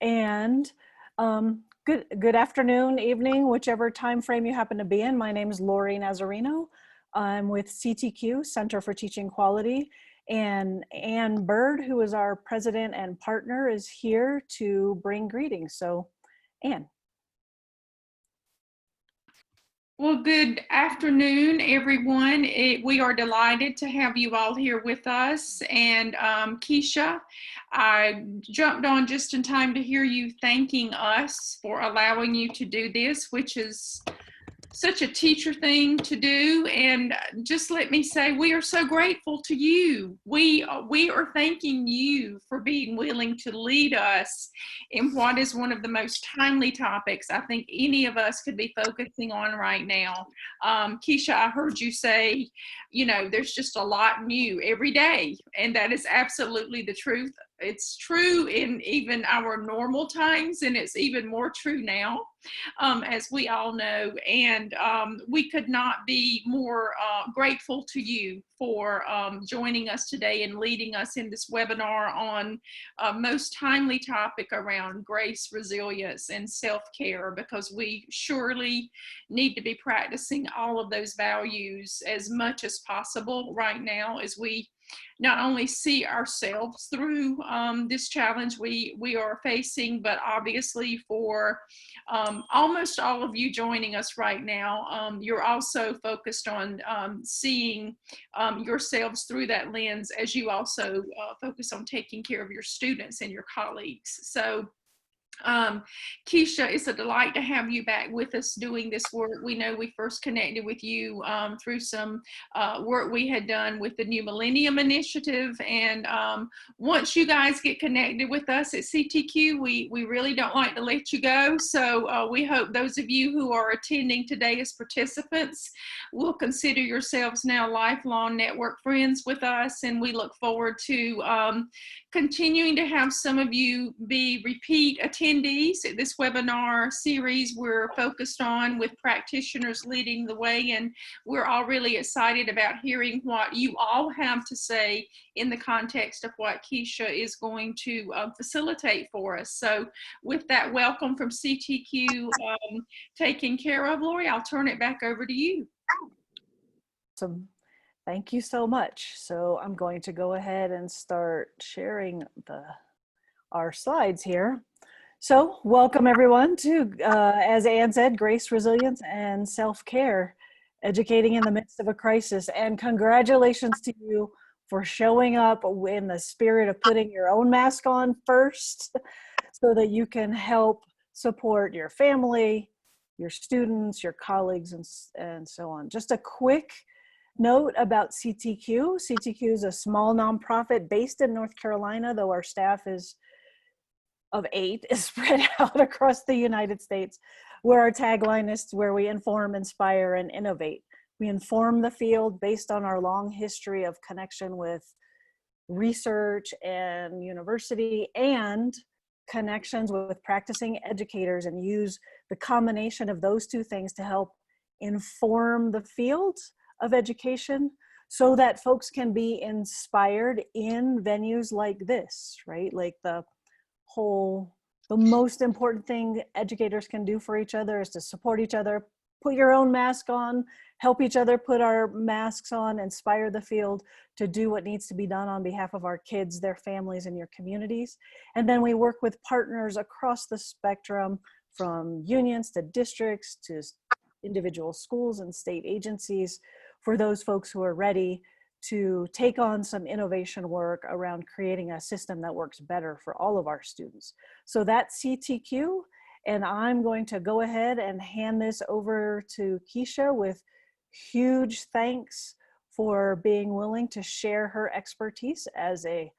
And good afternoon, evening, whichever time frame you happen to be in. My name is Lori Nazarino. I'm with CTQ, Center for Teaching Quality, and Ann Bird, who is our president and partner, is here to bring greetings. So, Ann. Well, good afternoon, everyone. We are delighted to have you all here with us. And Keisha, I jumped on just in time to hear you thanking us for allowing you to do this, which is such a teacher thing to do. And just let me say, we are so grateful to you. We are thanking you for being willing to lead us in what is one of the most timely topics I think any of us could be focusing on right now. Keisha, I heard you say, you know, there's just a lot new every day, and that is absolutely the truth. It's true in even our normal times, and it's even more true now, as we all know. And we could not be more grateful to you for joining us today and leading us in this webinar on a most timely topic around grace, resilience, and self-care, because we surely need to be practicing all of those values as much as possible right now, as we not only see ourselves through this challenge we are facing, but obviously for almost all of you joining us right now, you're also focused on seeing yourselves through that lens as you also focus on taking care of your students and your colleagues. So Keisha, it's a delight to have you back with us doing this work. We know we first connected with you through some work we had done with the New Millennium Initiative. And once you guys get connected with us at CTQ, we really don't like to let you go. So we hope those of you who are attending today as participants will consider yourselves now lifelong network friends with us. And we look forward to continuing to have some of you be repeat attendees at this webinar series we're focused on with practitioners leading the way. And we're all really excited about hearing what you all have to say in the context of what Keisha is going to facilitate for us. So with that welcome from CTQ taken care of, Lori, I'll turn it back over to you. Awesome. Thank you so much. So I'm going to go ahead and start sharing our slides here. So welcome everyone to, as Ann said, Grace, Resilience, and Self-Care, Educating in the Midst of a Crisis. And congratulations to you for showing up in the spirit of putting your own mask on first so that you can help support your family, your students, your colleagues, and so on. Just a quick note about CTQ. CTQ is a small nonprofit based in North Carolina, though our staff is of 8 is spread out across the United States, where our tagline is where we inform, inspire, and innovate. We inform the field based on our long history of connection with research and university and connections with practicing educators, and use the combination of those two things to help inform the field of education so that folks can be inspired in venues like this, right? Like the most important thing educators can do for each other is to support each other, put your own mask on, help each other put our masks on, inspire the field to do what needs to be done on behalf of our kids, their families, and your communities. And then we work with partners across the spectrum, from unions to districts to individual schools and state agencies, for those folks who are ready to take on some innovation work around creating a system that works better for all of our students. So that's CTQ, and I'm going to go ahead and hand this over to Keisha with huge thanks for being willing to share her expertise as a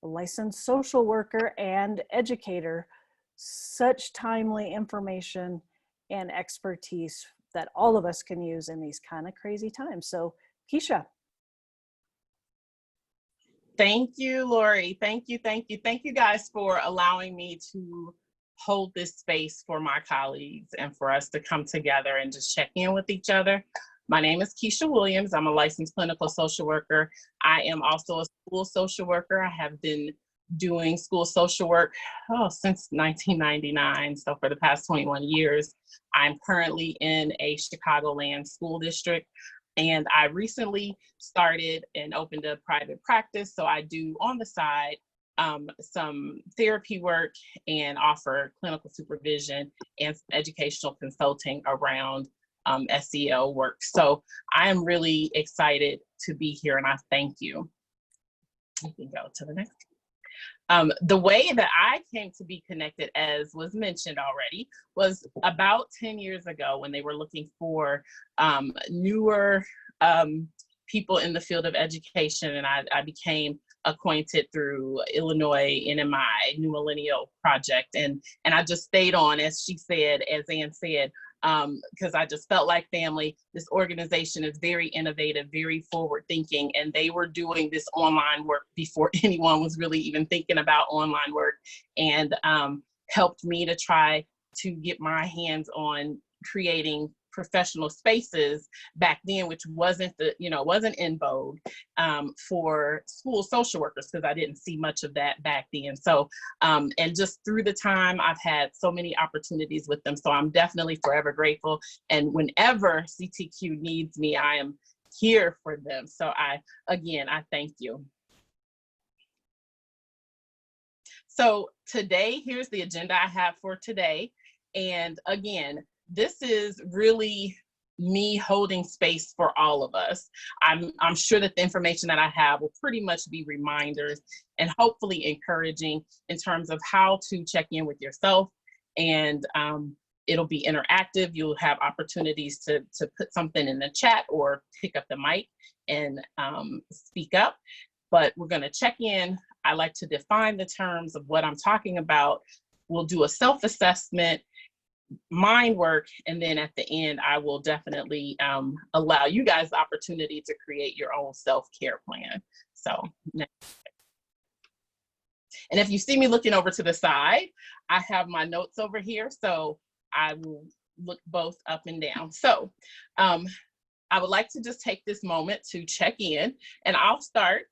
licensed social worker and educator. Such timely information and expertise that all of us can use in these kind of crazy times. So Keisha. Thank you, Lori. Thank you, thank you. Thank you guys for allowing me to hold this space for my colleagues and for us to come together and just check in with each other. My name is Keisha Williams. I'm a licensed clinical social worker. I am also a school social worker. I have been doing school social work since 1999. So for the past 21 years, I'm currently in a Chicagoland school district. And I recently started and opened a private practice. So I do on the side some therapy work and offer clinical supervision and educational consulting around SEL work. So I am really excited to be here, and I thank you. You can go to the next. The way that I came to be connected, as was mentioned already, was about 10 years ago when they were looking for newer people in the field of education, and I became acquainted through Illinois NMI, New Millennial Project, and I just stayed on, as she said, as Ann said, because I just felt like family. This organization is very innovative, very forward thinking, and they were doing this online work before anyone was really even thinking about online work, and helped me to try to get my hands on creating professional spaces back then, which wasn't wasn't in vogue for school social workers, because I didn't see much of that back then. So and just through the time, I've had so many opportunities with them. So I'm definitely forever grateful. And whenever CTQ needs me, I am here for them. So I thank you. So today, here's the agenda I have for today. And again, this is really me holding space for all of us. I'm sure that the information that I have will pretty much be reminders and hopefully encouraging in terms of how to check in with yourself. And it'll be interactive. You'll have opportunities to put something in the chat or pick up the mic and speak up. But we're going to check in. I like to define the terms of what I'm talking about. We'll do a self-assessment, mind work, and then at the end, I will definitely allow you guys the opportunity to create your own self-care plan. So, and if you see me looking over to the side, I have my notes over here, so I will look both up and down. So I would like to just take this moment to check in, and I'll start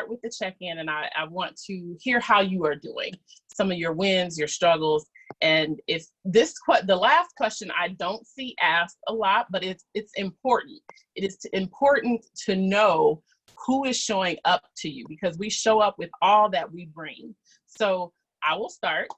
with the check-in, and I want to hear how you are doing, some of your wins, your struggles. And if the last question I don't see asked a lot, but it's important. It is important to know who is showing up to you, because we show up with all that we bring. So I will start.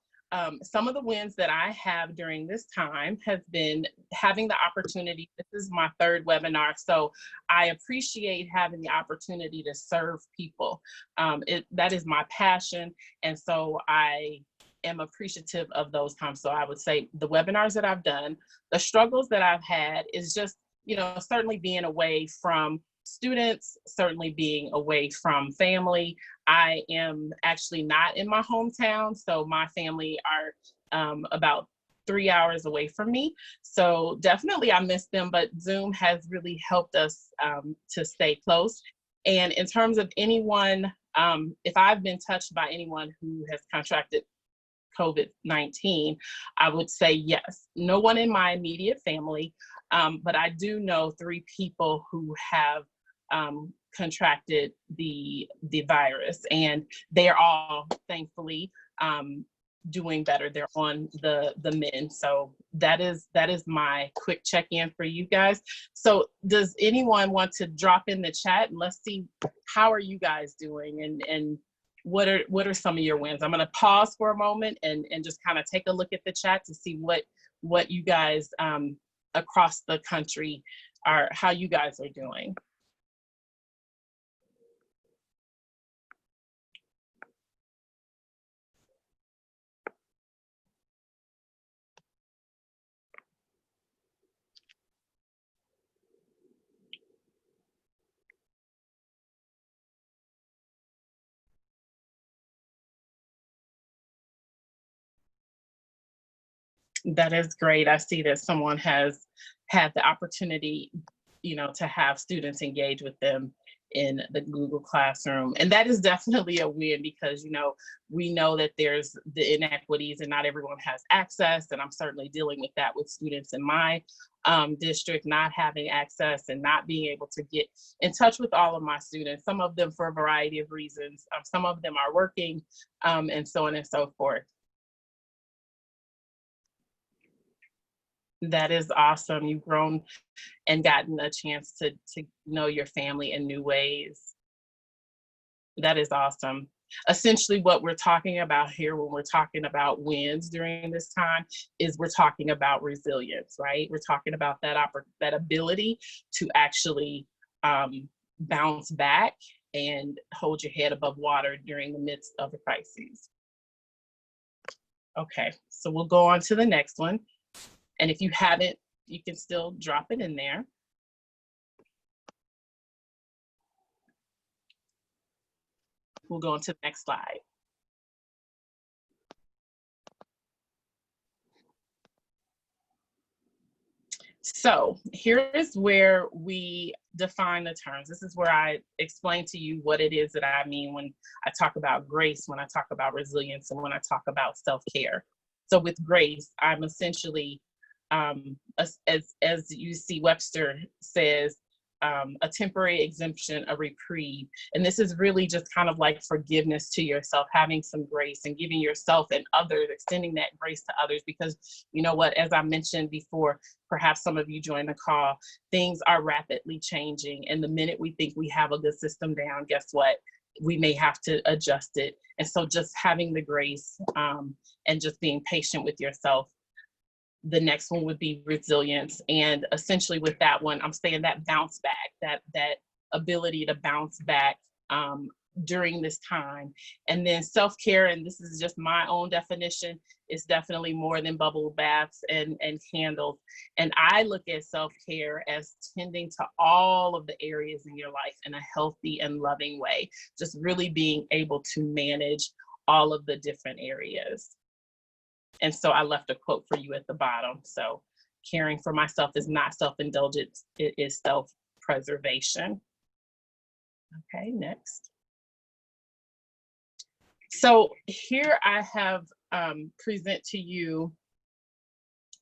Some of the wins that I have during this time has been having the opportunity. This is my third webinar, so I appreciate having the opportunity to serve people. That is my passion, and so I am appreciative of those times. So I would say the webinars that I've done, the struggles that I've had is just, certainly being away from students, certainly being away from family. I am actually not in my hometown, so my family are about 3 hours away from me. So definitely I miss them, but Zoom has really helped us to stay close. And in terms of anyone, if I've been touched by anyone who has contracted COVID-19, I would say yes. No one in my immediate family, but I do know 3 people who have contracted the virus, and they're all thankfully doing better. They're on the mend. So that is my quick check-in for you guys. So does anyone want to drop in the chat, and let's see, how are you guys doing, and what are some of your wins? I'm going to pause for a moment and just kind of take a look at the chat to see what you guys across the country how you guys are doing. That is great. I see that someone has had the opportunity, to have students engage with them in the Google Classroom. And that is definitely a win because, you know, we know that there's the inequities and not everyone has access. And I'm certainly dealing with that with students in my district not having access and not being able to get in touch with all of my students, some of them for a variety of reasons. Some of them are working and so on and so forth. That is awesome. You've grown and gotten a chance to know your family in new ways. That is awesome. Essentially what we're talking about here when we're talking about wins during this time is we're talking about resilience, right? We're talking about that ability to actually bounce back and hold your head above water during the midst of a crisis. Okay, so we'll go on to the next one. And if you haven't, you can still drop it in there. We'll go on to the next slide. So here is where we define the terms. This is where I explain to you what it is that I mean when I talk about grace, when I talk about resilience, and when I talk about self-care. So with grace, I'm essentially, as you see, Webster says, a temporary exemption, a reprieve. And this is really just kind of like forgiveness to yourself, having some grace and giving yourself and others, extending that grace to others. Because you know what, as I mentioned before, perhaps some of you joined the call, things are rapidly changing. And the minute we think we have a good system down, guess what? We may have to adjust it. And so just having the grace and just being patient with yourself. The next one would be resilience. And essentially with that one, I'm saying that bounce back, that ability to bounce back during this time. And then self-care, and this is just my own definition, is definitely more than bubble baths and candles. And I look at self-care as tending to all of the areas in your life in a healthy and loving way, just really being able to manage all of the different areas. And so I left a quote for you at the bottom. So caring for myself is not self-indulgence, it is self-preservation. Okay, next. So here I have present to you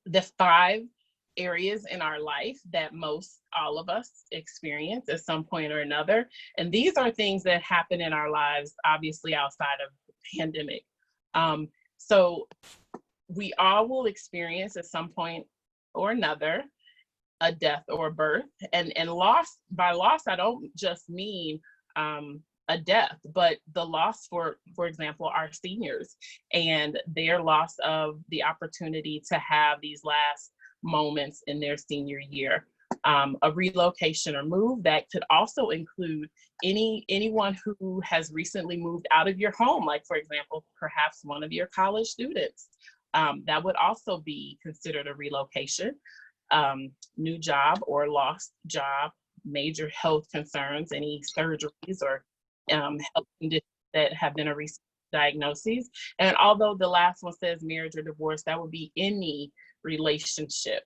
the 5 areas in our life that all of us experience at some point or another. And these are things that happen in our lives, obviously outside of the pandemic. So we all will experience at some point or another a death or a birth, and loss. By loss, I don't just mean a death, but the loss for example, our seniors and their loss of the opportunity to have these last moments in their senior year. A relocation or move that could also include anyone who has recently moved out of your home, like for example, perhaps one of your college students. That would also be considered a relocation. New job or lost job, major health concerns, any surgeries or health conditions that have been a recent diagnosis. And although the last one says marriage or divorce, that would be any relationship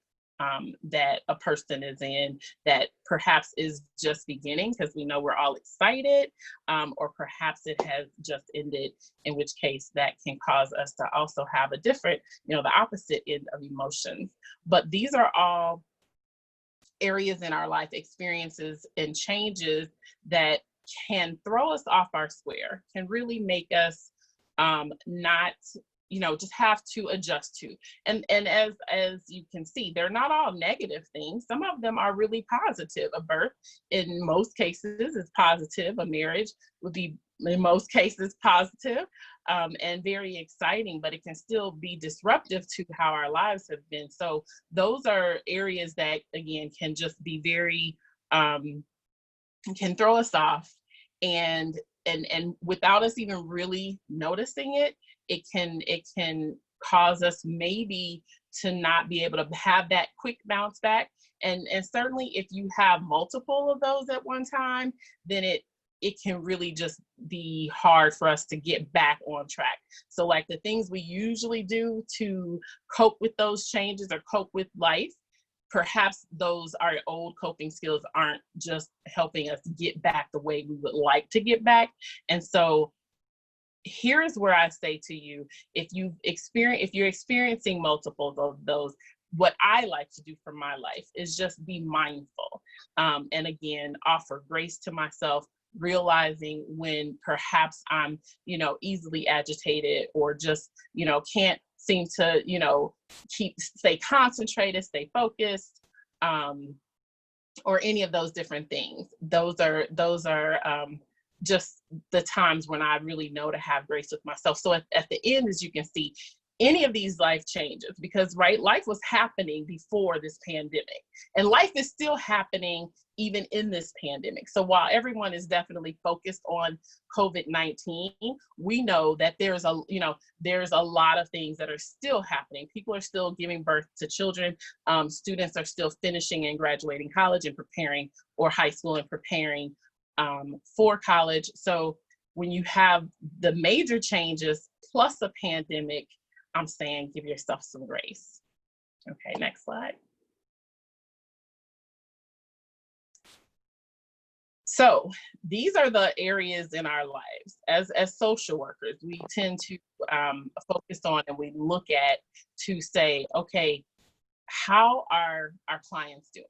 that a person is in that perhaps is just beginning, because we know we're all excited, or perhaps it has just ended, in which case that can cause us to also have a different, the opposite end of emotions. But these are all areas in our life, experiences and changes that can throw us off our square, can really make us not, just have to adjust to. And as you can see, they're not all negative things. Some of them are really positive. A birth, in most cases, is positive. A marriage would be, in most cases, positive and very exciting, but it can still be disruptive to how our lives have been. So those are areas that, again, can just be very, can throw us off. And without us even really noticing it, it can cause us maybe to not be able to have that quick bounce back. And certainly if you have multiple of those at one time, then it can really just be hard for us to get back on track. So like the things we usually do to cope with those changes or cope with life, perhaps those our old coping skills aren't just helping us get back the way we would like to get back. And so here's where I say to you, if you're experiencing multiples of those, what I like to do for my life is just be mindful. And again, offer grace to myself, realizing when perhaps I'm, easily agitated, or just, can't seem to, stay concentrated, stay focused, or any of those different things. Those are just the times when I really know to have grace with myself. So at the end, as you can see, any of these life changes, because life was happening before this pandemic, and life is still happening even in this pandemic. So while everyone is definitely focused on COVID-19, we know that there's a lot of things that are still happening. People are still giving birth to children. Students are still finishing and graduating college and preparing, or high school and preparing for college. So when you have the major changes plus a pandemic, I'm saying give yourself some grace. Okay, next slide. So these are the areas in our lives as social workers we tend to focus on, and we look at to say, okay, how are our clients doing?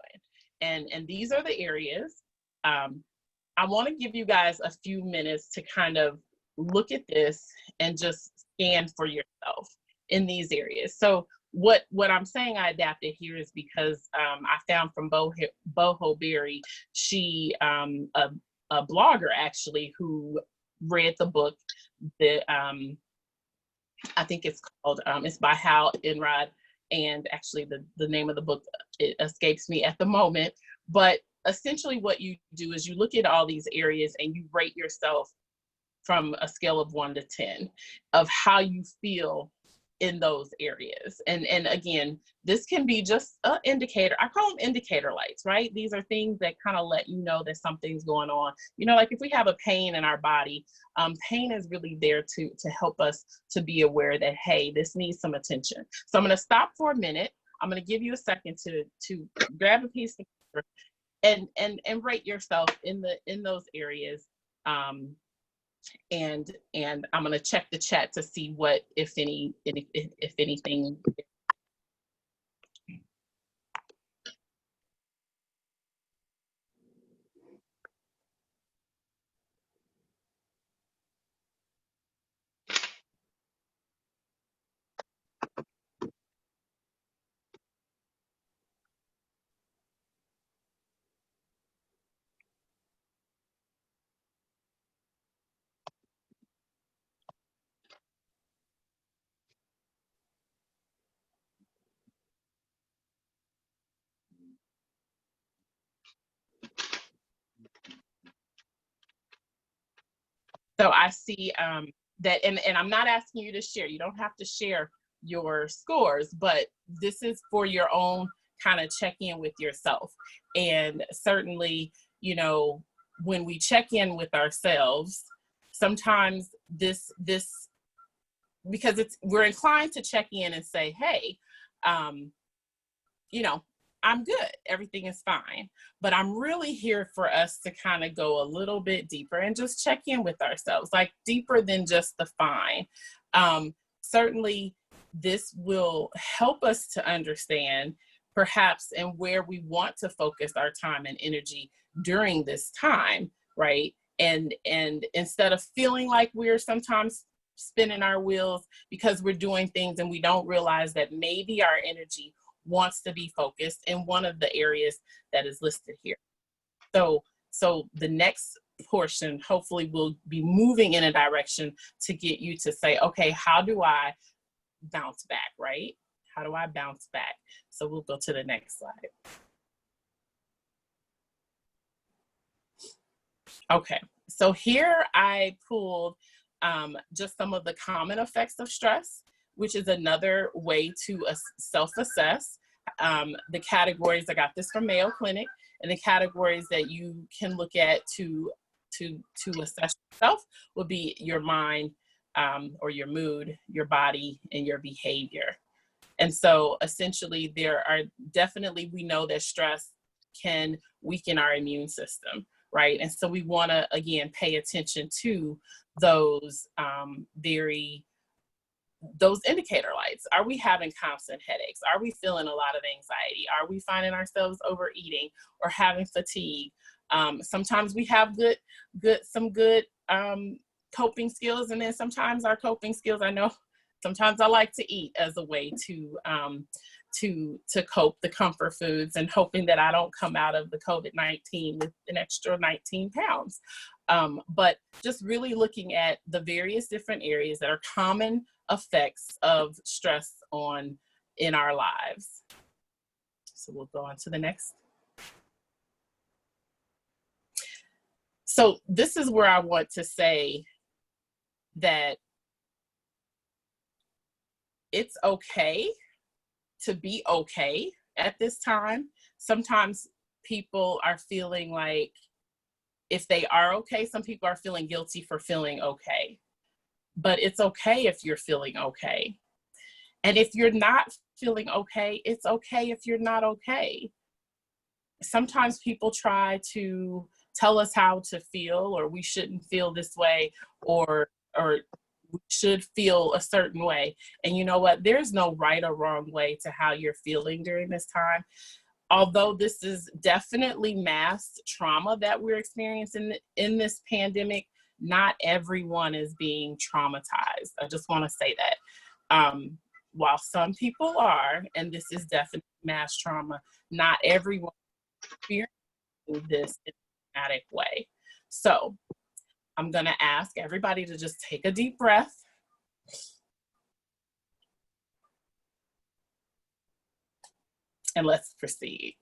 And these are the areas. I want to give you guys a few minutes to kind of look at this and just scan for yourself in these areas. So what I'm saying I adapted here is because I found from Boho Berry, she a blogger actually who read the book that I think it's called it's by Hal Enrod, and actually the name of the book, it escapes me at the moment, but essentially what you do is you look at all these areas and you rate yourself from a scale of 1 to 10 of how you feel in those areas. And again, this can be just an indicator. I call them indicator lights, right? These are things that kind of let you know that something's going on. Like if we have a pain in our body, pain is really there to help us to be aware that, hey, this needs some attention. So I'm going to stop for a minute. I'm going to give you a second to grab a piece of paper and rate yourself in those areas. And I'm going to check the chat to see what, if anything. So I see that, and I'm not asking you to share. You don't have to share your scores, but this is for your own kind of check in with yourself. And certainly, when we check in with ourselves, sometimes this because we're inclined to check in and say, hey, I'm good, everything is fine. But I'm really here for us to kind of go a little bit deeper and just check in with ourselves, like deeper than just the fine. Certainly, this will help us to understand perhaps and where we want to focus our time and energy during this time, right? And instead of feeling like we're sometimes spinning our wheels because we're doing things and we don't realize that maybe our energy wants to be focused in one of the areas that is listed here. So the next portion hopefully will be moving in a direction to get you to say, okay, how do I bounce back, right? How do I bounce back? So we'll go to the next slide. Okay, so here I pulled just some of the common effects of stress, which is another way to self-assess. The categories, I got this from Mayo Clinic, and the categories that you can look at to assess yourself would be your mind, or your mood, your body, and your behavior. And so essentially there are definitely, we know that stress can weaken our immune system, right? And so we want to, again, pay attention to those those indicator lights. Are we having constant headaches? Are we feeling a lot of anxiety? Are we finding ourselves overeating or having fatigue? Sometimes we have some good coping skills, and then sometimes our coping skills, I know sometimes I like to eat as a way to cope, the comfort foods, and hoping that I don't come out of the COVID-19 with an extra 19 pounds. But just really looking at the various different areas that are common effects of stress in our lives. So we'll go on to the next. So this is where I want to say that it's okay to be okay at this time. Sometimes people are feeling like, if they are okay, some people are feeling guilty for feeling okay. But it's okay if you're feeling okay. And if you're not feeling okay, it's okay if you're not okay. Sometimes people try to tell us how to feel, or we shouldn't feel this way, or we should feel a certain way. And you know what? There's no right or wrong way to how you're feeling during this time. Although this is definitely mass trauma that we're experiencing in this pandemic, not everyone is being traumatized. I just want to say that. While some people are, and this is definitely mass trauma, not everyone is experiencing this in a traumatic way. So I'm going to ask everybody to just take a deep breath. And let's proceed.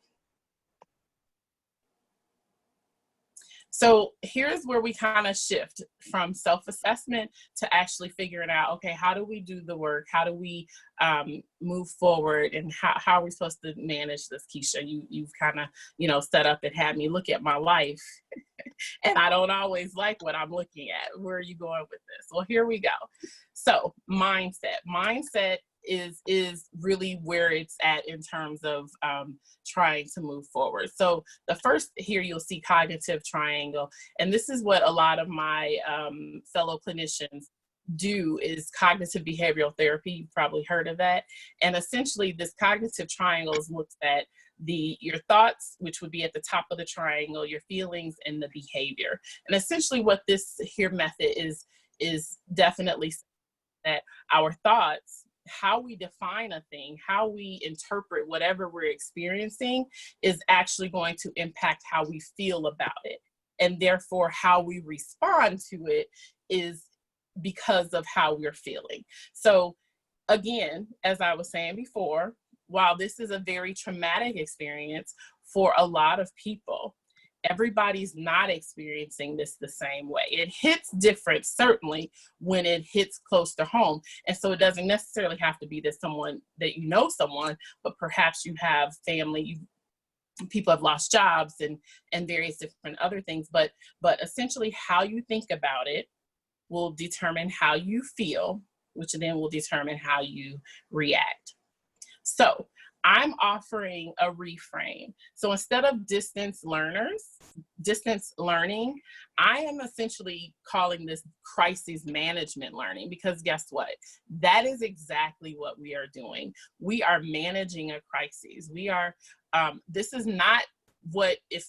So here's where we kind of shift from self-assessment to actually figuring out, okay, how do we do the work? How do we move forward? And how are we supposed to manage this, Keisha? You've kind of, set up and had me look at my life. And I don't always like what I'm looking at. Where are you going with this? Well, here we go. So mindset is really where it's at in terms of trying to move forward. So the first here, you'll see cognitive triangle. And this is what a lot of my fellow clinicians do, is cognitive behavioral therapy. You've probably heard of that. And essentially this cognitive triangle looks at your thoughts, which would be at the top of the triangle, your feelings, and the behavior. And essentially what this here method is definitely that our thoughts, how we define a thing, how we interpret whatever we're experiencing, is actually going to impact how we feel about it. And therefore, how we respond to it is because of how we're feeling. So again, as I was saying before, while this is a very traumatic experience for a lot of people, everybody's not experiencing this the same way. It hits different, certainly, when it hits close to home. And so it doesn't necessarily have to be that someone, but perhaps you have family, people have lost jobs and various different other things. But essentially how you think about it will determine how you feel, which then will determine how you react. So I'm offering a reframe. So instead of distance learning, I am essentially calling this crisis management learning, because guess what? That is exactly what we are doing. We are managing a crisis. This is not what, if,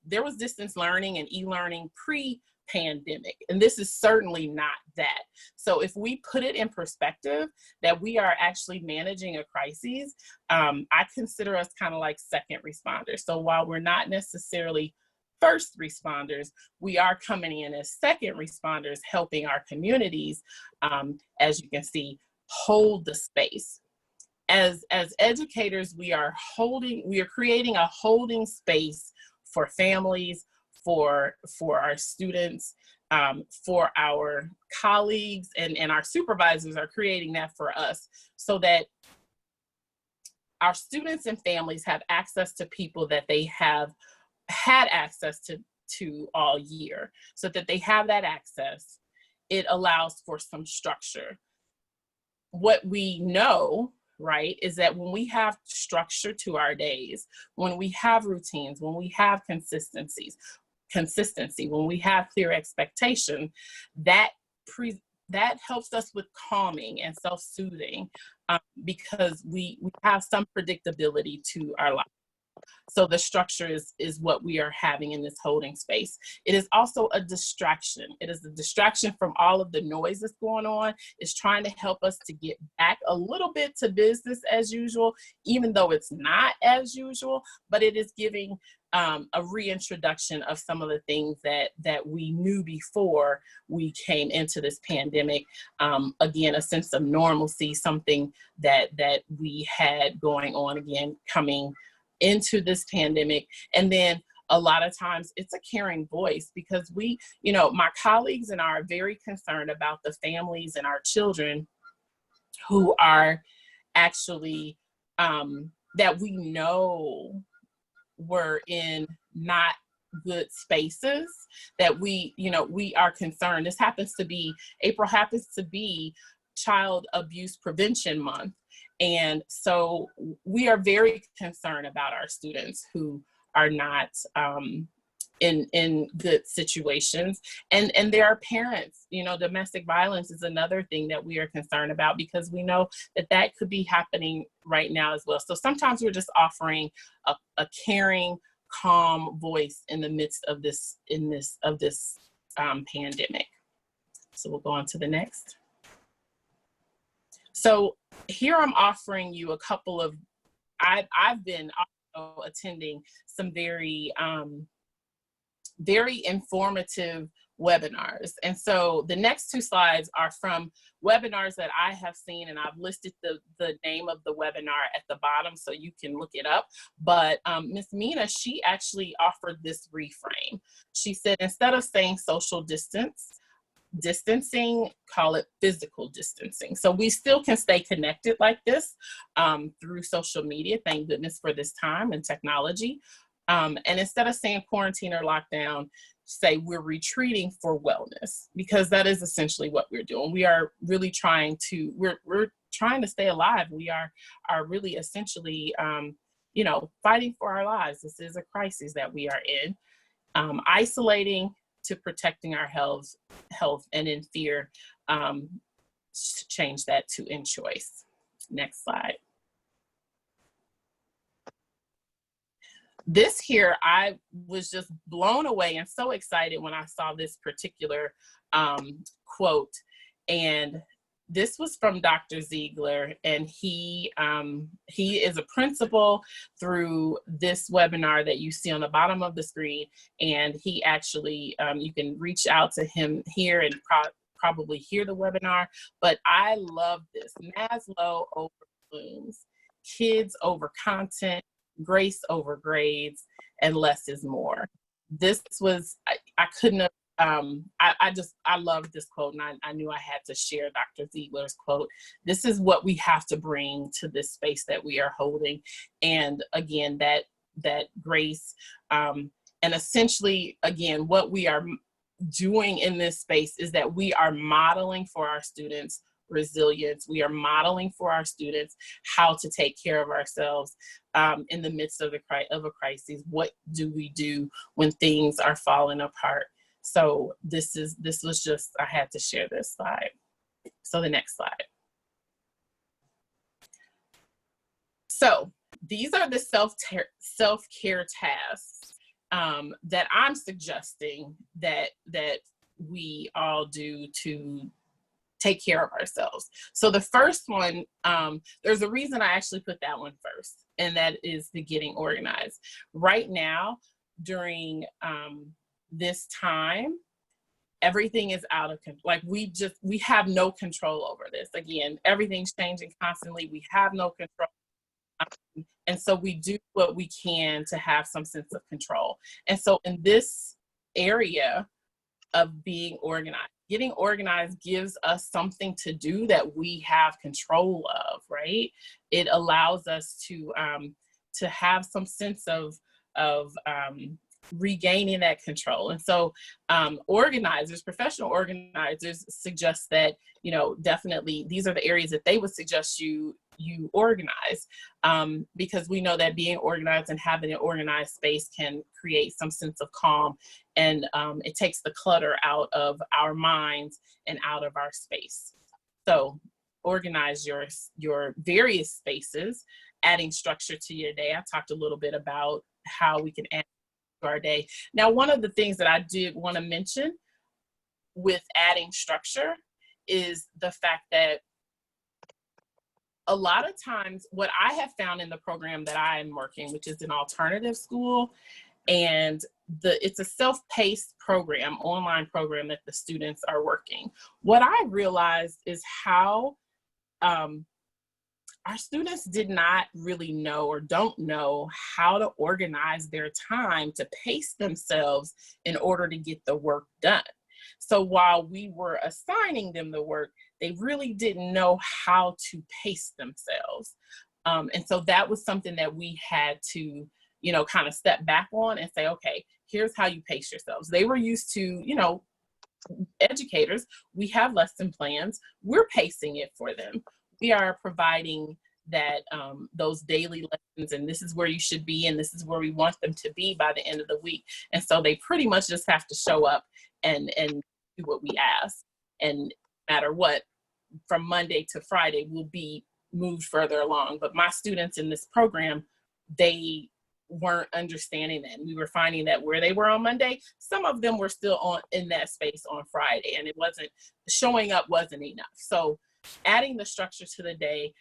there was distance learning and e-learning pre-pandemic, and this is certainly not that. So if we put it in perspective that we are actually managing a crisis, I consider us kind of like second responders. So while we're not necessarily first responders, we are coming in as second responders, helping our communities, as you can see, hold the space. As educators, we are creating a holding space for families, for our students, for our colleagues, and our supervisors are creating that for us, so that our students and families have access to people that they have had access to all year. So that they have that access, it allows for some structure. What we know, right, is that when we have structure to our days, when we have routines, when we have consistency, when we have clear expectation, that that helps us with calming and self-soothing, because we have some predictability to our life. So the structure is what we are having in this holding space. It is also a distraction. It is a distraction from all of the noise that's going on. It's trying to help us to get back a little bit to business as usual, even though it's not as usual, but it is giving a reintroduction of some of the things that we knew before we came into this pandemic. Again, a sense of normalcy, something that we had going on again coming into this pandemic. And then a lot of times it's a caring voice, because we, my colleagues and I are very concerned about the families and our children who are actually, that we know were in not good spaces, that we are concerned. This happens to be, April happens to be Child Abuse Prevention Month. And so we are very concerned about our students who are not in good situations. And there are parents, domestic violence is another thing that we are concerned about, because we know that could be happening right now as well. So sometimes we're just offering a caring, calm voice in the midst of this pandemic. So we'll go on to the next. So here I'm offering you a couple of, I've been also attending some very, very informative webinars. And so the next two slides are from webinars that I have seen, and I've listed the name of the webinar at the bottom so you can look it up. But Miss Mina, she actually offered this reframe. She said, instead of saying social distancing, call it physical distancing. So we still can stay connected like this through social media. Thank goodness for this time and technology. And instead of saying quarantine or lockdown, say we're retreating for wellness, because that is essentially what we're doing. We are really trying to, we're trying to stay alive. We are really essentially, fighting for our lives. This is a crisis that we are in. Isolating to protecting our health, and in fear, change that to in choice. Next slide. This here, I was just blown away and so excited when I saw this particular quote. And this was from Dr. Ziegler, and he is a principal through this webinar that you see on the bottom of the screen. And he actually, you can reach out to him here and probably hear the webinar. But I love this. Maslow over Bloom's, kids over content, grace over grades, and less is more. This was, I couldn't have, I loved this quote, and I knew I had to share Dr. Ziegler's quote. This is what we have to bring to this space that we are holding. And again, that grace, and essentially, again, what we are doing in this space is that we are modeling for our students resilience. We are modeling for our students how to take care of ourselves in the midst of a crisis. What do we do when things are falling apart? So this was just, I had to share this slide. So the next slide. So these are the self-care tasks that I'm suggesting that we all do to take care of ourselves. So the first one, there's a reason I actually put that one first, and that is the getting organized. Right now, during this time, everything is out of control. Like we have no control over this. Again, everything's changing constantly. We have no control. And so we do what we can to have some sense of control. And so in this area of being organized, getting organized gives us something to do that we have control of, right? It allows us to have some sense of regaining that control. And so organizers, professional organizers suggest that, definitely these are the areas that they would suggest you you organize, because we know that being organized and having an organized space can create some sense of calm, and it takes the clutter out of our minds and out of our space. So organize your various spaces, adding structure to your day. I talked a little bit about how we can add to our day. Now, one of the things that I did want to mention with adding structure is the fact that a lot of times what I have found in the program that I am working, which is an alternative school, and it's a self-paced program, online program that the students are working. What I realized is how our students did not really know or don't know how to organize their time to pace themselves in order to get the work done. So while we were assigning them the work, they really didn't know how to pace themselves. And so that was something that we had to, kind of step back on and say, okay, here's how you pace yourselves. They were used to, educators, we have lesson plans, we're pacing it for them. We are providing that those daily lessons, and this is where you should be, and this is where we want them to be by the end of the week. And so they pretty much just have to show up and do what we ask. And no matter what, from Monday to Friday, we'll be moved further along. But my students in this program, they weren't understanding that. And we were finding that where they were on Monday, some of them were still in that space on Friday, and showing up wasn't enough. So adding the structure to the day,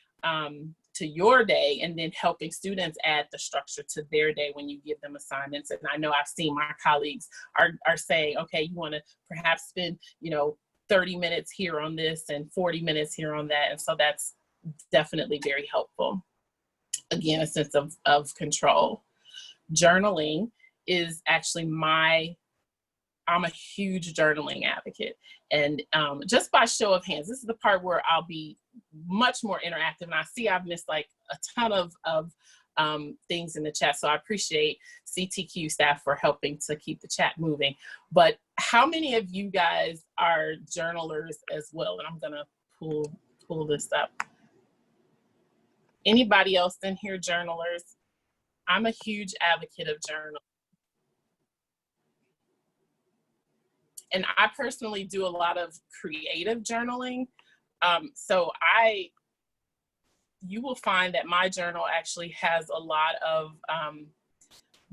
to your day, and then helping students add the structure to their day when you give them assignments. And I know I've seen my colleagues are saying, okay, you want to perhaps spend, 30 minutes here on this and 40 minutes here on that. And so that's definitely very helpful. Again, a sense of control. Journaling is actually I'm a huge journaling advocate. And just by show of hands, this is the part where I'll be much more interactive. And I see I've missed like a ton of things in the chat. So I appreciate CTQ staff for helping to keep the chat moving. But how many of you guys are journalers as well? And I'm gonna pull this up. Anybody else in here journalers? I'm a huge advocate of journal. And I personally do a lot of creative journaling. So you will find that my journal actually has a lot of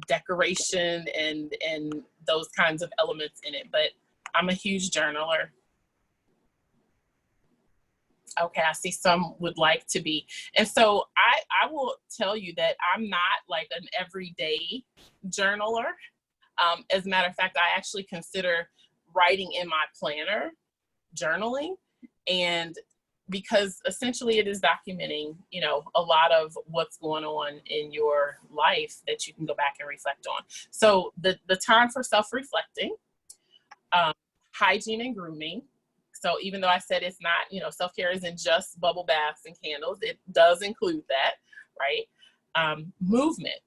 decoration and those kinds of elements in it, but I'm a huge journaler. Okay, I see some would like to be. And so I will tell you that I'm not like an everyday journaler. As a matter of fact, I actually consider writing in my planner journaling, and because essentially it is documenting, a lot of what's going on in your life that you can go back and reflect on. So the time for self-reflecting, hygiene and grooming. So even though I said it's not, self-care isn't just bubble baths and candles, it does include that, right? Movement,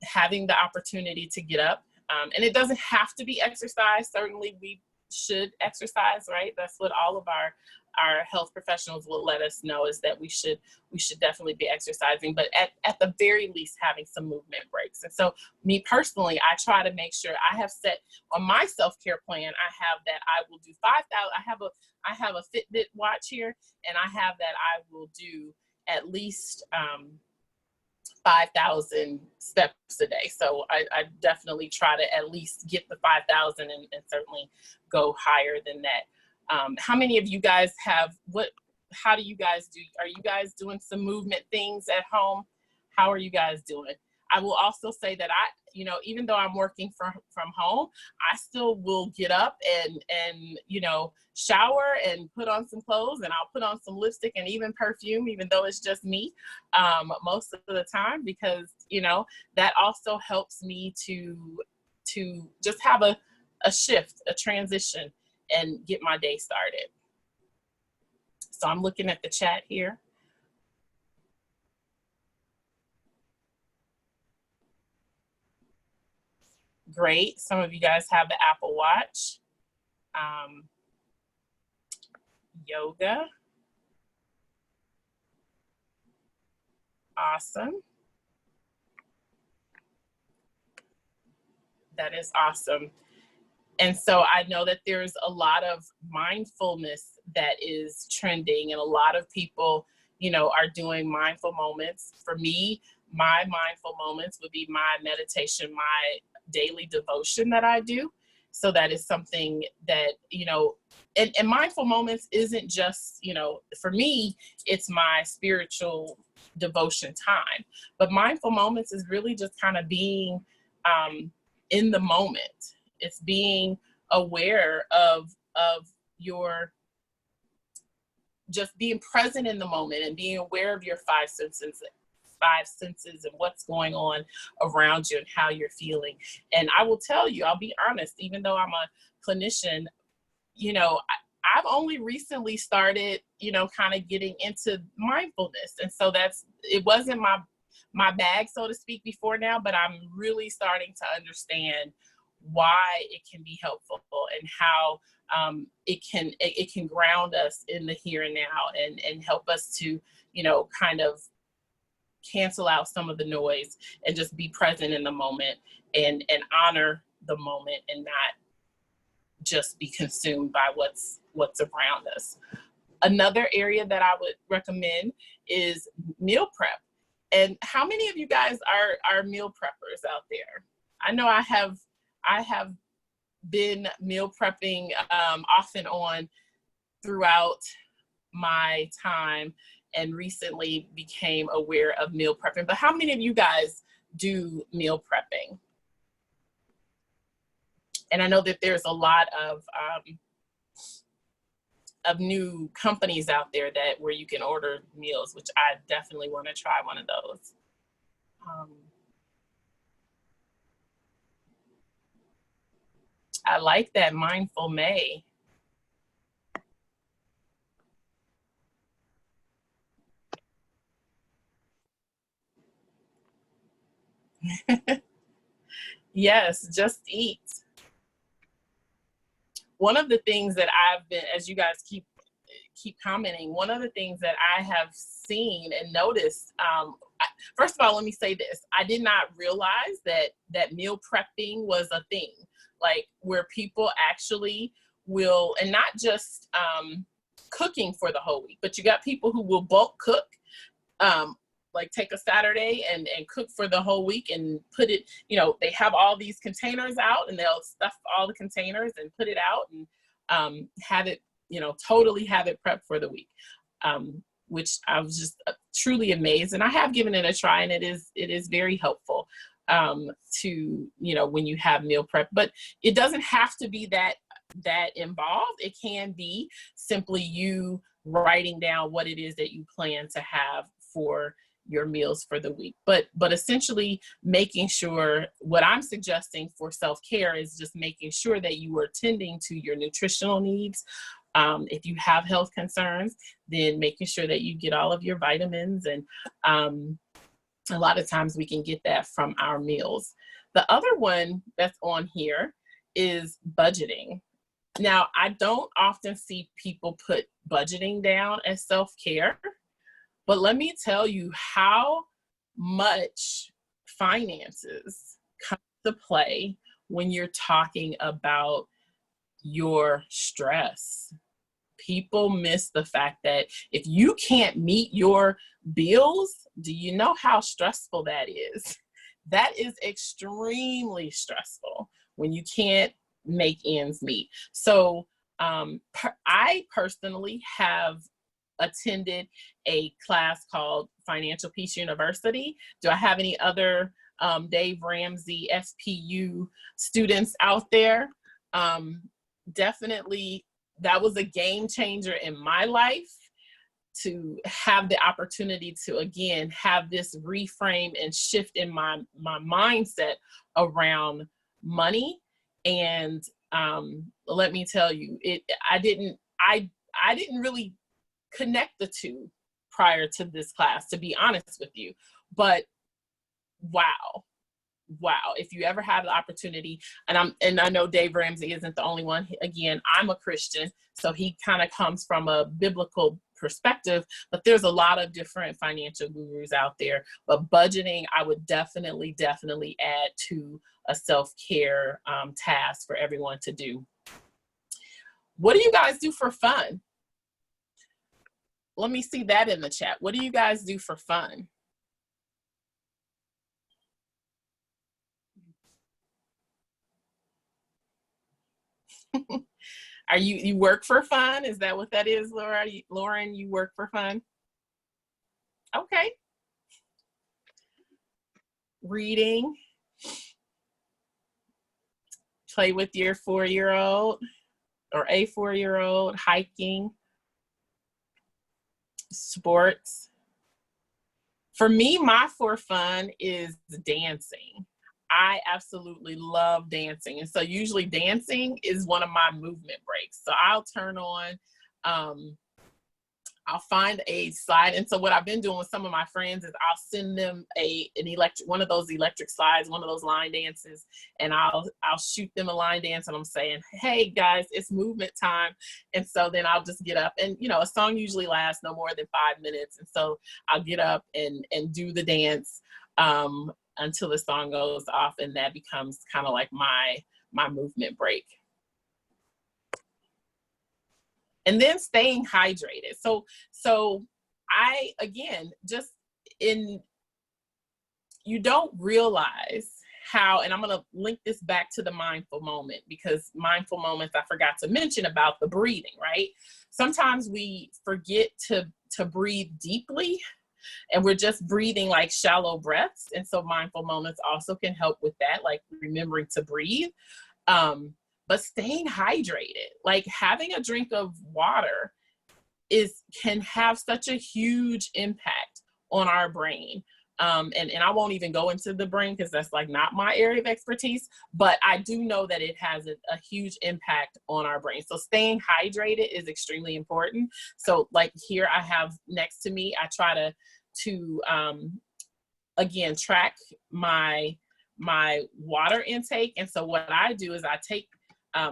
having the opportunity to get up. And it doesn't have to be exercise. Certainly we should exercise, right? That's what all of our health professionals will let us know, is that we should definitely be exercising, but at the very least having some movement breaks. And so me personally, I try to make sure I have set on my self-care plan, I have that I will do 5,000, I have a Fitbit watch here, and I have that I will do at least 5,000 steps a day. So I definitely try to at least get the 5,000 and certainly go higher than that. How many of you guys how do you guys do? Are you guys doing some movement things at home? How are you guys doing? I will also say that even though I'm working from home, I still will get up and shower and put on some clothes, and I'll put on some lipstick and even perfume, even though it's just me, most of the time, because, that also helps me to just have a shift, a transition, and get my day started. So I'm looking at the chat here. Great. Some of you guys have the Apple Watch. Yoga. Awesome. That is awesome. And so I know that there's a lot of mindfulness that is trending, and a lot of people, you know, are doing mindful moments. For me, my mindful moments would be my meditation, my daily devotion that I do. So that is something that, you know, and mindful moments isn't just, you know, for me, it's my spiritual devotion time. But mindful moments is really just kind of being in the moment. It's being aware of your, just being present in the moment and being aware of your five senses and what's going on around you and how you're feeling. And I will tell you, I'll be honest, even though I'm a clinician, you know, I've only recently started, you know, kind of getting into mindfulness. And so it wasn't my bag, so to speak, before now, but I'm really starting to understand why it can be helpful and how it can ground us in the here and now and help us to, you know, kind of cancel out some of the noise and just be present in the moment and honor the moment and not just be consumed by what's around us. Another area that I would recommend is meal prep. And how many of you guys are meal preppers out there? I know I have been meal prepping off and on throughout my time, and recently became aware of meal prepping. But how many of you guys do meal prepping? And I know that there's a lot of new companies out there where you can order meals, which I definitely want to try one of those. I like that Mindful May. Yes, just eat. One of the things that I've been, as you guys keep commenting, one of the things that I have seen and noticed, first of all, let me say this. I did not realize that meal prepping was a thing, like where people actually will, and not just cooking for the whole week, but you got people who will bulk cook, like take a Saturday and cook for the whole week and put it, you know, they have all these containers out and they'll stuff all the containers and put it out and have it, you know, totally have it prepped for the week, which I was just truly amazed. And I have given it a try, and it is very helpful to, you know, when you have meal prep, but it doesn't have to be that involved. It can be simply you writing down what it is that you plan to have for your meals for the week. But essentially making sure, what I'm suggesting for self-care is just making sure that you are tending to your nutritional needs. If you have health concerns, then making sure that you get all of your vitamins, and a lot of times we can get that from our meals. The other one that's on here is budgeting. Now, I don't often see people put budgeting down as self-care, but let me tell you how much finances come to play when you're talking about your stress. People miss the fact that if you can't meet your bills, do you know how stressful that is? That is extremely stressful when you can't make ends meet. So I personally have attended a class called Financial Peace University. Do I have any other Dave Ramsey FPU students out there? Definitely, that was a game changer in my life, to have the opportunity to, again, have this reframe and shift in my mindset around money. And let me tell you, I didn't really connect the two prior to this class, to be honest with you. But wow, if you ever have the opportunity, and I know Dave Ramsey isn't the only one. Again, I'm a Christian, so he kind of comes from a biblical perspective, but there's a lot of different financial gurus out there. But budgeting, I would definitely add to a self-care task for everyone to do. What do you guys do for fun? Let me see that in the chat. What do you guys do for fun? Are you work for fun? Is that what that is, Laura? Lauren, you work for fun? Okay. Reading. Play with your 4-year-old or a 4-year-old. Hiking. Sports. For me, my for fun is dancing. I absolutely love dancing. And so usually dancing is one of my movement breaks. So I'll turn on, I'll find a slide. And so what I've been doing with some of my friends is I'll send them one of those electric slides, one of those line dances, and I'll shoot them a line dance, and I'm saying, hey guys, it's movement time. And so then I'll just get up, and a song usually lasts no more than 5 minutes. And so I'll get up and do the dance until the song goes off, and that becomes kind of like my movement break. And then staying hydrated. So I, again, you don't realize how, and I'm gonna link this back to the mindful moment, because mindful moments, I forgot to mention about the breathing, right? Sometimes we forget to breathe deeply, and we're just breathing like shallow breaths. And so mindful moments also can help with that, like remembering to breathe. But staying hydrated, like having a drink of water can have such a huge impact on our brain. And I won't even go into the brain because that's like not my area of expertise, but I do know that it has a huge impact on our brain. So staying hydrated is extremely important. So like here I have next to me, I try to again, track my water intake. And so what I do is I take,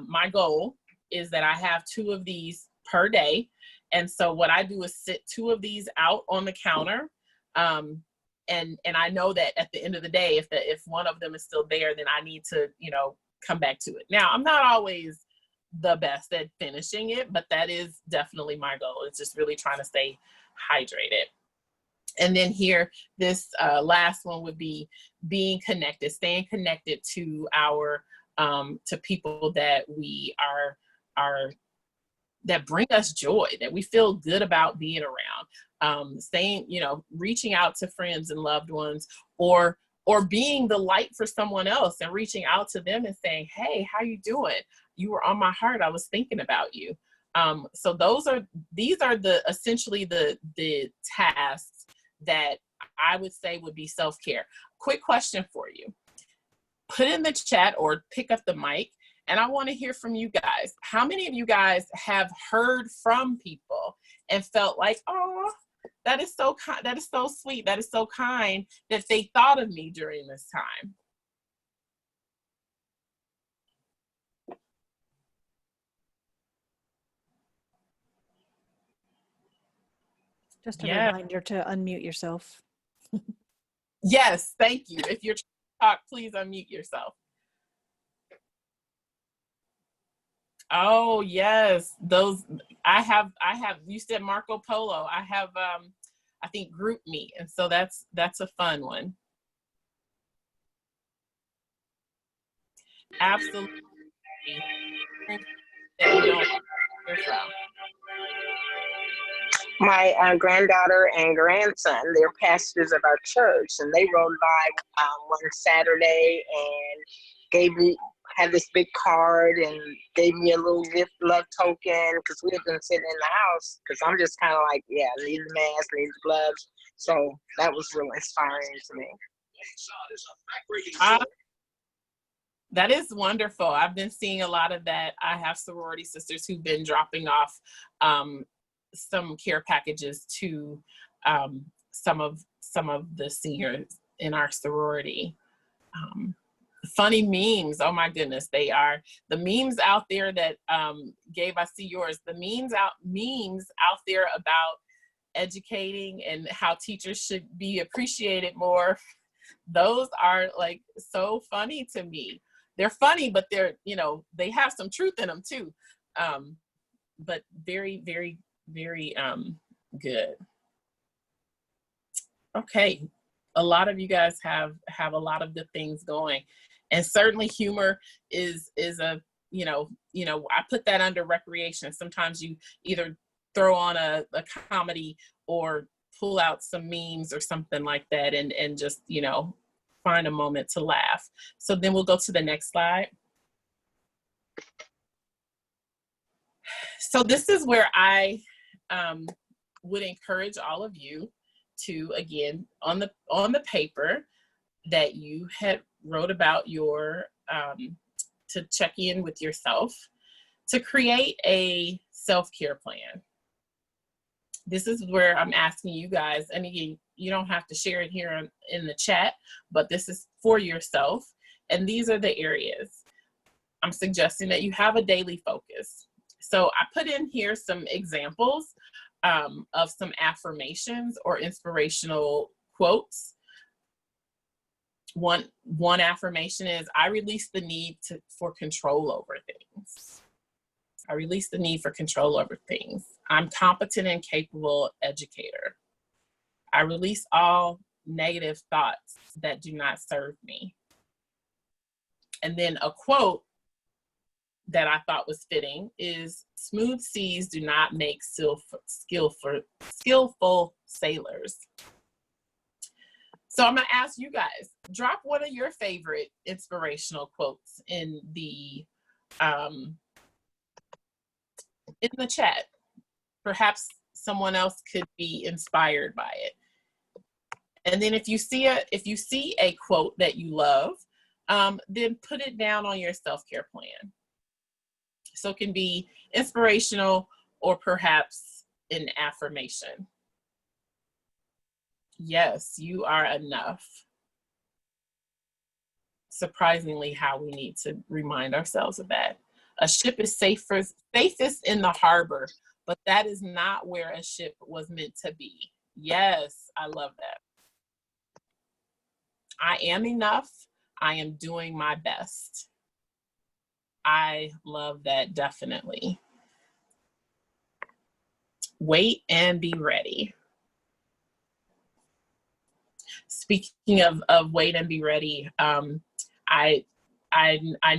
my goal is that I have 2 of these per day. And so what I do is sit 2 of these out on the counter. And I know that at the end of the day, if one of them is still there, then I need to, come back to it. Now, I'm not always the best at finishing it, but that is definitely my goal. It's just really trying to stay hydrated. And then here, this last one would be being connected, staying connected to to people that we are that bring us joy, that we feel good about being around. Staying, reaching out to friends and loved ones, or being the light for someone else and reaching out to them and saying, hey, how you doing? You were on my heart. I was thinking about you. So these are essentially the tasks that I would say would be self-care. Quick question for you. Put in the chat or pick up the mic, and I want to hear from you guys. How many of you guys have heard from people and felt like, oh, that is so kind, that is so sweet, that is so kind that they thought of me during this time? Just a reminder to unmute yourself. Yes, thank you. If you're trying to talk, please unmute yourself. Oh yes, those I have. You said Marco Polo. I have I think Group Me, and so that's a fun one. Absolutely. That you don't hear from. My granddaughter and grandson, they're pastors of our church, and they rode by one Saturday and had this big card and gave me a little gift love token, because we had been sitting in the house, because I'm just kind of like, yeah, need the mask, need the gloves. So that was really inspiring to me. That is wonderful. I've been seeing a lot of that. I have sorority sisters who've been dropping off some care packages to some of the seniors in our sorority. Funny memes. Oh my goodness, they are the memes out there that Gabe, I see yours. The memes out there about educating and how teachers should be appreciated more. Those are like so funny to me. They're funny, but they're, you know, they have some truth in them too. But very, very, very good. Okay, a lot of you guys have a lot of good things going, and certainly humor is a, you know, I put that under recreation. Sometimes you either throw on a comedy or pull out some memes or something like that, and just, you know, find a moment to laugh. So then we'll go to the next slide. So this is where I would encourage all of you to, again, on the paper that you had wrote about your, to check in with yourself, to create a self-care plan. This is where I'm asking you guys, and again, you don't have to share it here in the chat, but this is for yourself. And these are the areas. I'm suggesting that you have a daily focus. So I put in here some examples of some affirmations or inspirational quotes. One affirmation is, I release the need for control over things. I release the need for control over things. I'm competent and capable educator. I release all negative thoughts that do not serve me. And then a quote that I thought was fitting is, smooth seas do not make skillful sailors. So I'm gonna ask you guys, drop one of your favorite inspirational quotes in the chat. Perhaps someone else could be inspired by it. And then if you see a quote that you love, then put it down on your self-care plan. So it can be inspirational or perhaps an affirmation. Yes, you are enough. Surprisingly, how we need to remind ourselves of that. A ship is safest in the harbor, but that is not where a ship was meant to be. Yes, I love that. I am enough. I am doing my best. I love that, definitely. Wait and be ready. Speaking of wait and be ready, I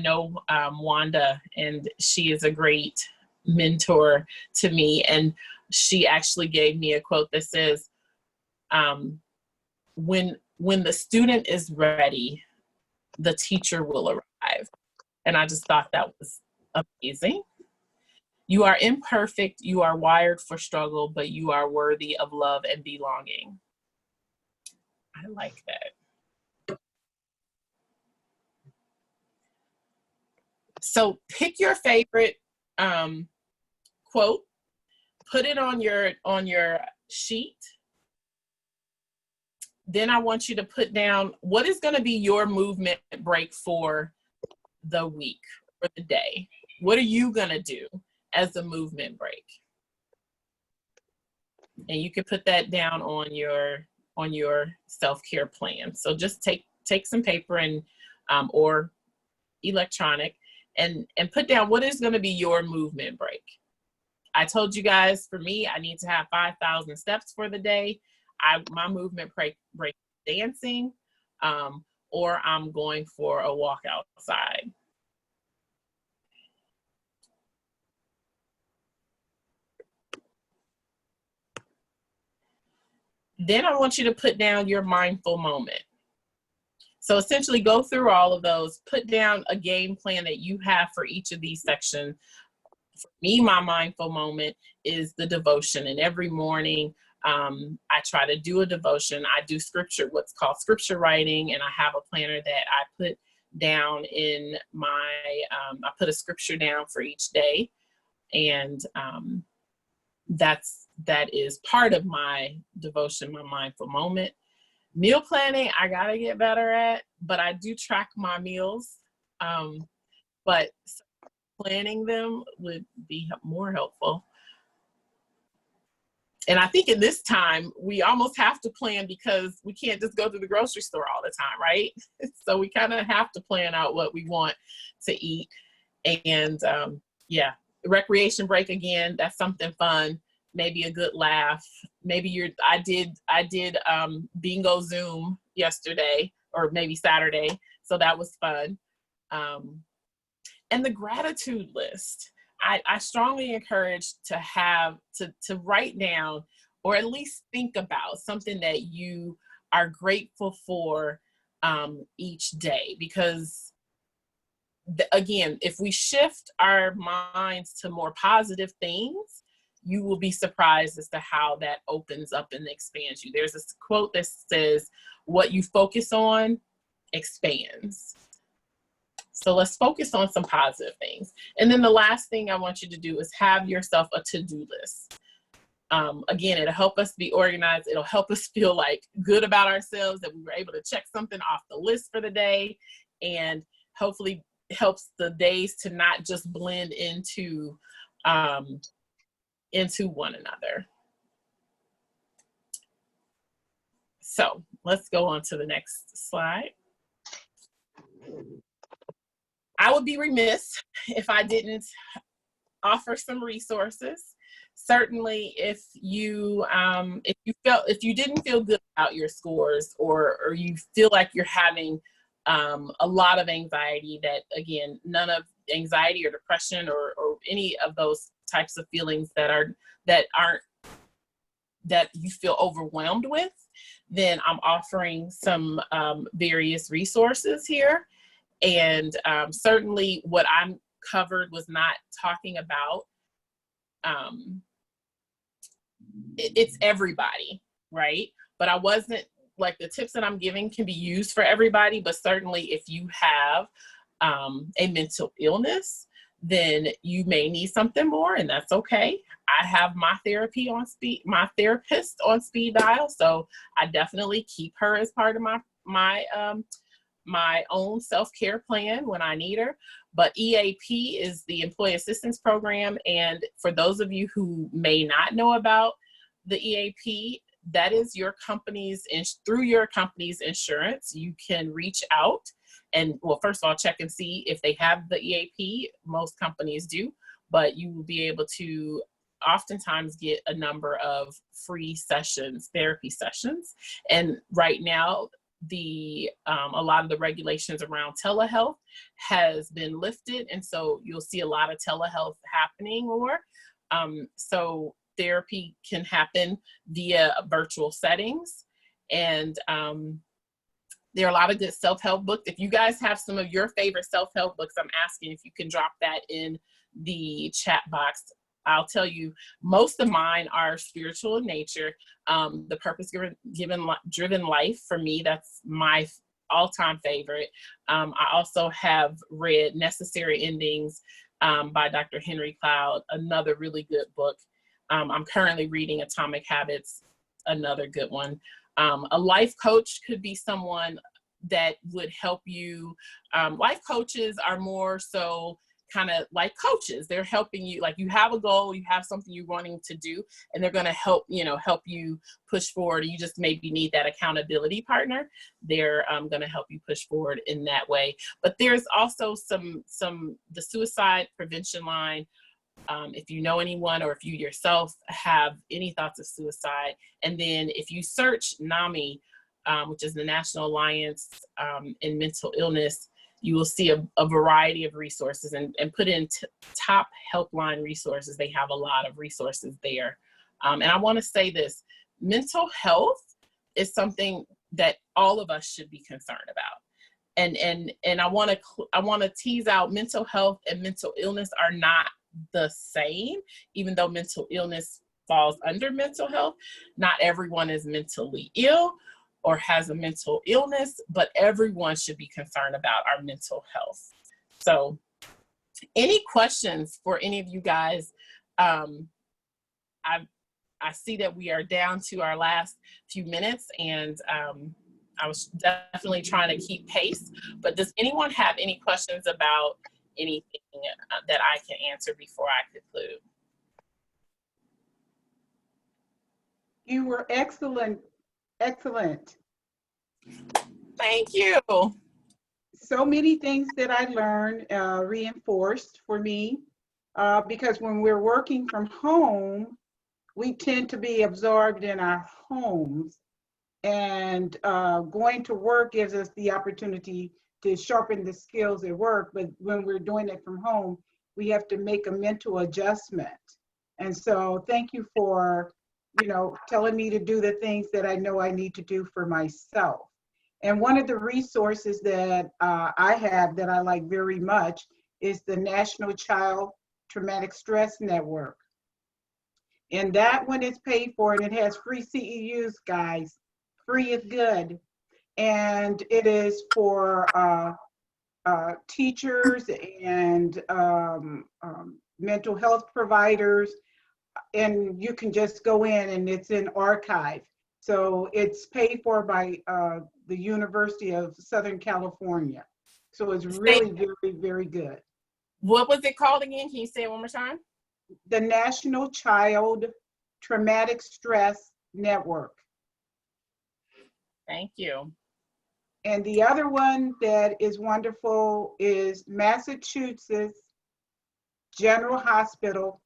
know Wanda, and she is a great mentor to me, and she actually gave me a quote that says, when the student is ready, the teacher will arrive. And I just thought that was amazing. You are imperfect, you are wired for struggle, but you are worthy of love and belonging. I like that. So pick your favorite quote, put it on your sheet. Then I want you to put down, what is going to be your movement break for the week or the day? What are you going to do as a movement break? And you can put that down on your self-care plan. So just take some paper and or electronic and put down what is going to be your movement break. I told you guys, for me, I need to have 5,000 steps for the day. My movement break dancing, or I'm going for a walk outside. Then I want you to put down your mindful moment. So essentially go through all of those, put down a game plan that you have for each of these sections. For me, my mindful moment is the devotion. And every morning, I try to do a devotion. I do scripture, what's called scripture writing, and I have a planner that I put down in my, I put a scripture down for each day. And that is part of my devotion, my mindful moment. Meal planning, I gotta get better at, but I do track my meals. But planning them would be more helpful. And I think in this time, we almost have to plan because we can't just go to the grocery store all the time, right? So we kind of have to plan out what we want to eat. And yeah, recreation break again, that's something fun. Maybe a good laugh. Maybe I did bingo Zoom yesterday or maybe Saturday. So that was fun. And the gratitude list. I strongly encourage to write down or at least think about something that you are grateful for each day. Because again, if we shift our minds to more positive things, you will be surprised as to how that opens up and expands you. There's this quote that says, what you focus on expands. So let's focus on some positive things. And then the last thing I want you to do is have yourself a to-do list. Again, it'll help us be organized. It'll help us feel like good about ourselves that we were able to check something off the list for the day, and hopefully helps the days to not just blend into one another. So let's go on to the next slide. I would be remiss if I didn't offer some resources. Certainly, if you didn't feel good about your scores, or you feel like you're having a lot of anxiety, that again, none of anxiety or depression or any of those types of feelings that you feel overwhelmed with, then I'm offering some various resources here. And certainly what I'm covered was not talking about, it's everybody, right? But I wasn't, like, the tips that I'm giving can be used for everybody, but certainly if you have a mental illness, then you may need something more, and that's okay. I have my therapist on speed dial, so I definitely keep her as part of my own self-care plan when I need her. But EAP is the Employee Assistance Program, and for those of you who may not know about the EAP, that is your company's, through your company's insurance, you can reach out and, well, first of all, check and see if they have the EAP. Most companies do, but you will be able to oftentimes get a number of free sessions, therapy sessions. And right now, a lot of the regulations around telehealth has been lifted, and so you'll see a lot of telehealth happening more. So therapy can happen via virtual settings, and there are a lot of good self-help books. If you guys have some of your favorite self-help books, I'm asking if you can drop that in the chat box. I'll tell you, most of mine are spiritual in nature. The Purpose-Driven Life, for me, that's my all-time favorite. I also have read Necessary Endings by Dr. Henry Cloud, another really good book. I'm currently reading Atomic Habits, another good one. A life coach could be someone that would help you. Life coaches are more so kind of like coaches. They're helping you, like, you have a goal, you have something you're wanting to do, and they're going to help you push forward. You just maybe need that accountability partner. They're going to help you push forward in that way. But there's also the suicide prevention line. If you know anyone, or if you yourself have any thoughts of suicide. And then if you search NAMI, which is the National Alliance in Mental Illness, you will see a variety of resources, and put in top helpline resources. They have a lot of resources there. And I want to say this, mental health is something that all of us should be concerned about. And I want to tease out, mental health and mental illness are not the same, even though mental illness falls under mental health. Not everyone is mentally ill or has a mental illness, but everyone should be concerned about our mental health. So any questions for any of you guys? I see that we are down to our last few minutes, and I was definitely trying to keep pace. But does anyone have any questions about anything that I can answer before I conclude? You were excellent, excellent. Thank you. So many things that I learned reinforced for me because when we're working from home, we tend to be absorbed in our homes, and going to work gives us the opportunity to sharpen the skills at work. But when we're doing it from home, we have to make a mental adjustment. And so thank you for, telling me to do the things that I know I need to do for myself. And one of the resources that I have that I like very much is the National Child Traumatic Stress Network. And that one is paid for, and it has free CEUs, guys. Free is good. And it is for teachers and mental health providers. And you can just go in and it's in archive. So it's paid for by the University of Southern California. So it's really very, very good. What was it called again? Can you say it one more time? The National Child Traumatic Stress Network. Thank you. And the other one that is wonderful is Massachusetts General Hospital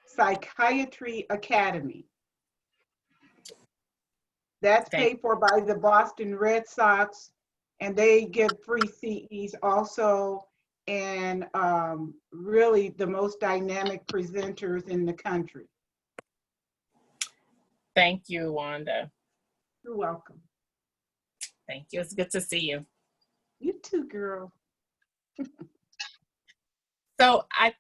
Psychiatry Academy. That's paid for by the Boston Red Sox, and they give free CEs also, and really the most dynamic presenters in the country. Thank you, Wanda. You're welcome. Thank you. It's good to see you. You too, girl. So I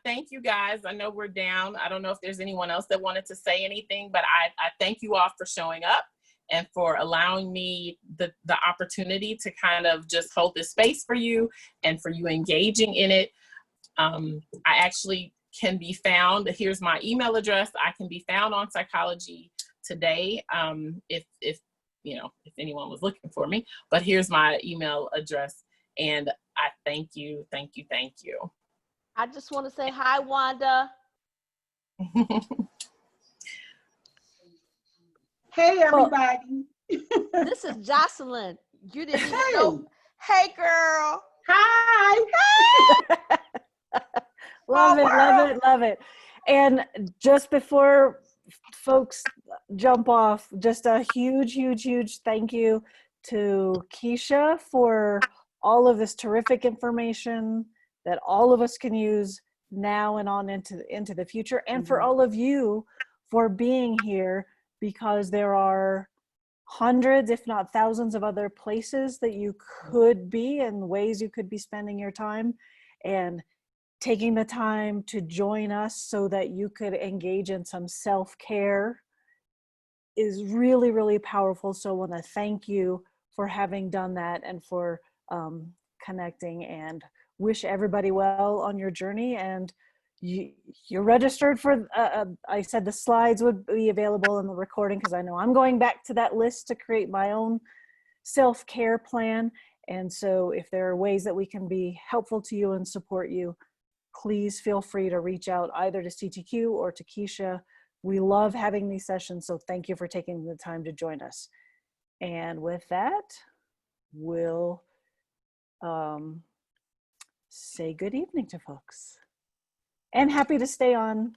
thank you guys. I know we're down. I don't know if there's anyone else that wanted to say anything, but I thank you all for showing up and for allowing me the opportunity to kind of just hold this space for you and for you engaging in it. I actually can be found. Here's my email address. I can be found on Psychology Today if anyone was looking for me. But here's my email address, and I thank you. I just want to say hi, Wanda. Hey, everybody. This is Jocelyn. You didn't even know. Hey, girl. Hi. Love it. And just before folks jump off, just a huge thank you to Keisha for all of this terrific information that all of us can use now and on into the future, and for all of you for being here, because there are hundreds, if not thousands, of other places that you could be and ways you could be spending your time, and taking the time to join us so that you could engage in some self-care is really, really powerful. So I want to thank you for having done that and for connecting, and wish everybody well on your journey. And you're registered for, I said the slides would be available in the recording, because I know I'm going back to that list to create my own self-care plan. And so if there are ways that we can be helpful to you and support you, please feel free to reach out either to CTQ or to Keisha. We love having these sessions, so thank you for taking the time to join us. And with that, we'll say good evening to folks. And happy to stay on